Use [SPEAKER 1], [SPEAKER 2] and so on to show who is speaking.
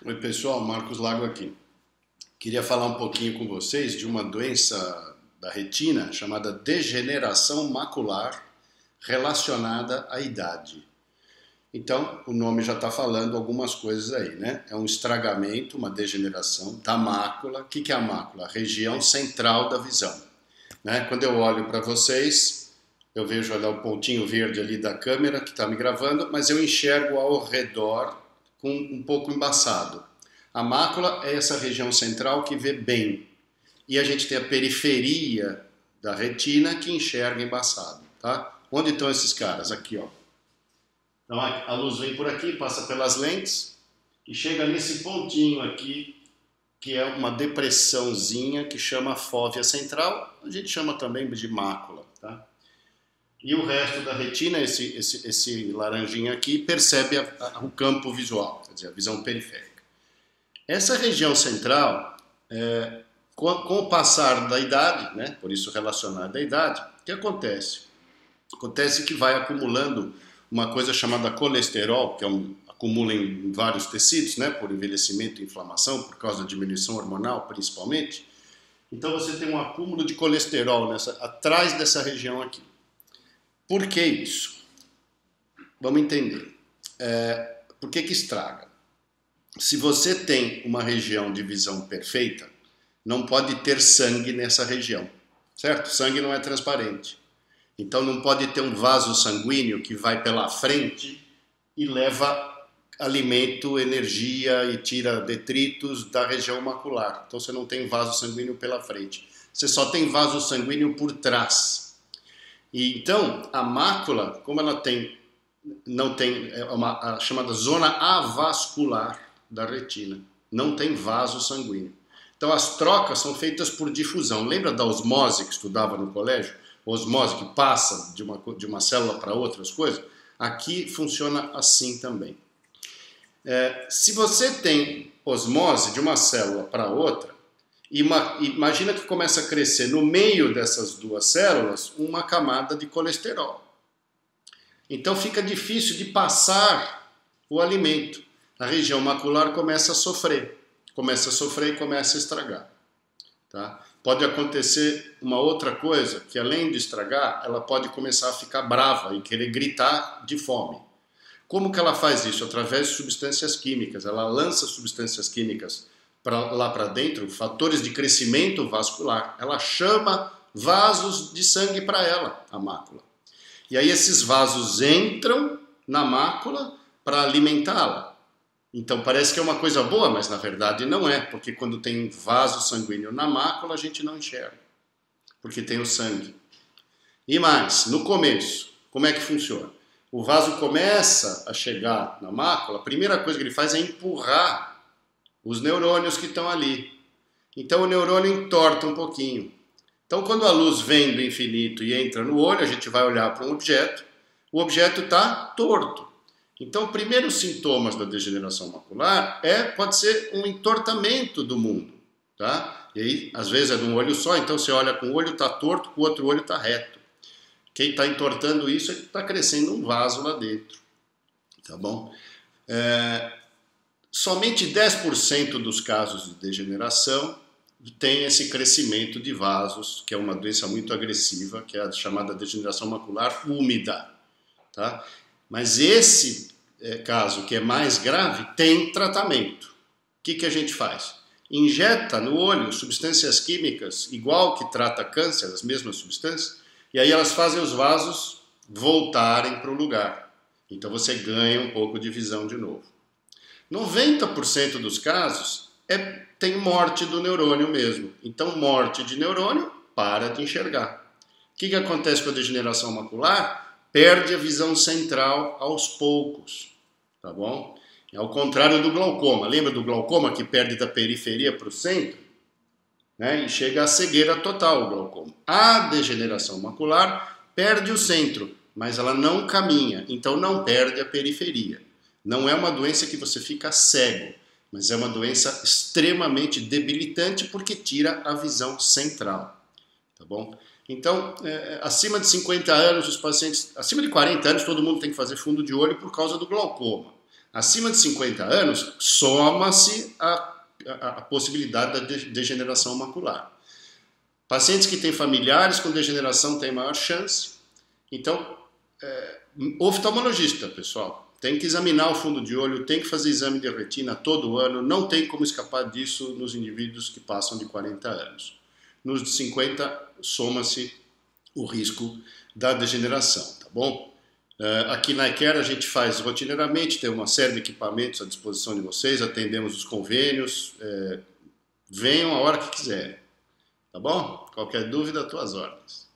[SPEAKER 1] Oi pessoal, Marcos Lago aqui. Queria falar um pouquinho com vocês de uma doença da retina chamada degeneração macular relacionada à idade. Então, o nome já está falando algumas coisas aí, né? É um estragamento, uma degeneração da mácula. O que é a mácula? A região central da visão, né? Quando eu olho para vocês, eu vejo olha, o pontinho verde ali da câmera que está me gravando, mas eu enxergo ao redor com um pouco embaçado. A mácula é essa região central que vê bem. E a gente tem a periferia da retina que enxerga embaçado, tá? Onde estão esses caras? Aqui, ó. Então a luz vem por aqui, passa pelas lentes e chega nesse pontinho aqui, que é uma depressãozinha que chama fóvea central. A gente chama também de mácula, tá? E o resto da retina, esse laranjinha aqui, percebe o campo visual, quer dizer, a visão periférica. Essa região central, com o passar da idade, né, por isso relacionada à idade, o que acontece? Acontece que vai acumulando uma coisa chamada colesterol, que acumula em vários tecidos, né, por envelhecimento e inflamação, por causa da diminuição hormonal principalmente. Então você tem um acúmulo de colesterol atrás dessa região aqui. Por que isso? Vamos entender. Por que estraga? Se você tem uma região de visão perfeita, não pode ter sangue nessa região, certo? Sangue não é transparente. Então não pode ter um vaso sanguíneo que vai pela frente e leva alimento, energia e tira detritos da região macular. Então você não tem vaso sanguíneo pela frente. Você só tem vaso sanguíneo por trás. E então a mácula, como ela não tem a chamada zona avascular da retina, não tem vaso sanguíneo. Então as trocas são feitas por difusão. Lembra da osmose que estudava no colégio? Osmose que passa de uma célula para outra, as coisas? Aqui funciona assim também. Se você tem osmose de uma célula para outra, imagina que começa a crescer no meio dessas duas células uma camada de colesterol. Então fica difícil de passar o alimento. A região macular começa a sofrer e começa a estragar. Tá? Pode acontecer uma outra coisa, que além de estragar, ela pode começar a ficar brava e querer gritar de fome. Como que ela faz isso? Através de substâncias químicas. Ela lança substâncias químicas lá para dentro, fatores de crescimento vascular. Ela chama vasos de sangue para ela, a mácula. E aí esses vasos entram na mácula para alimentá-la. Então parece que é uma coisa boa, mas na verdade não é, porque quando tem vaso sanguíneo na mácula a gente não enxerga, porque tem o sangue. E mais, no começo, como é que funciona? O vaso começa a chegar na mácula, a primeira coisa que ele faz é empurrar os neurônios que estão ali. Então o neurônio entorta um pouquinho. Então quando a luz vem do infinito e entra no olho, a gente vai olhar para um objeto, o objeto está torto. Então, os primeiros sintomas da degeneração macular pode ser um entortamento do mundo, tá? E aí, às vezes é de um olho só, então você olha com o olho está torto, com o outro olho está reto. Quem está entortando isso é que está crescendo um vaso lá dentro, tá bom? Somente 10% dos casos de degeneração tem esse crescimento de vasos, que é uma doença muito agressiva, que é a chamada degeneração macular úmida, tá? Mas esse caso, que é mais grave, tem tratamento. O que a gente faz? Injeta no olho substâncias químicas, igual que trata câncer, as mesmas substâncias, e aí elas fazem os vasos voltarem para o lugar. Então você ganha um pouco de visão de novo. 90% dos casos tem morte do neurônio mesmo. Então morte de neurônio, para de enxergar. O que acontece com a degeneração macular? Perde a visão central aos poucos, tá bom? Ao contrário do glaucoma. Lembra do glaucoma que perde da periferia para o centro? Né? E chega à cegueira total o glaucoma. A degeneração macular perde o centro, mas ela não caminha, então não perde a periferia. Não é uma doença que você fica cego, mas é uma doença extremamente debilitante porque tira a visão central, tá bom? Então, acima de 50 anos, os pacientes, acima de 40 anos, todo mundo tem que fazer fundo de olho por causa do glaucoma. Acima de 50 anos, soma-se a possibilidade da degeneração macular. Pacientes que têm familiares com degeneração têm maior chance. Então, oftalmologista, pessoal, tem que examinar o fundo de olho, tem que fazer exame de retina todo ano, não tem como escapar disso nos indivíduos que passam de 40 anos. Nos de 50, soma-se o risco da degeneração, tá bom? Aqui na iCare a gente faz rotineiramente, tem uma série de equipamentos à disposição de vocês, atendemos os convênios, venham a hora que quiserem, tá bom? Qualquer dúvida, às tuas ordens.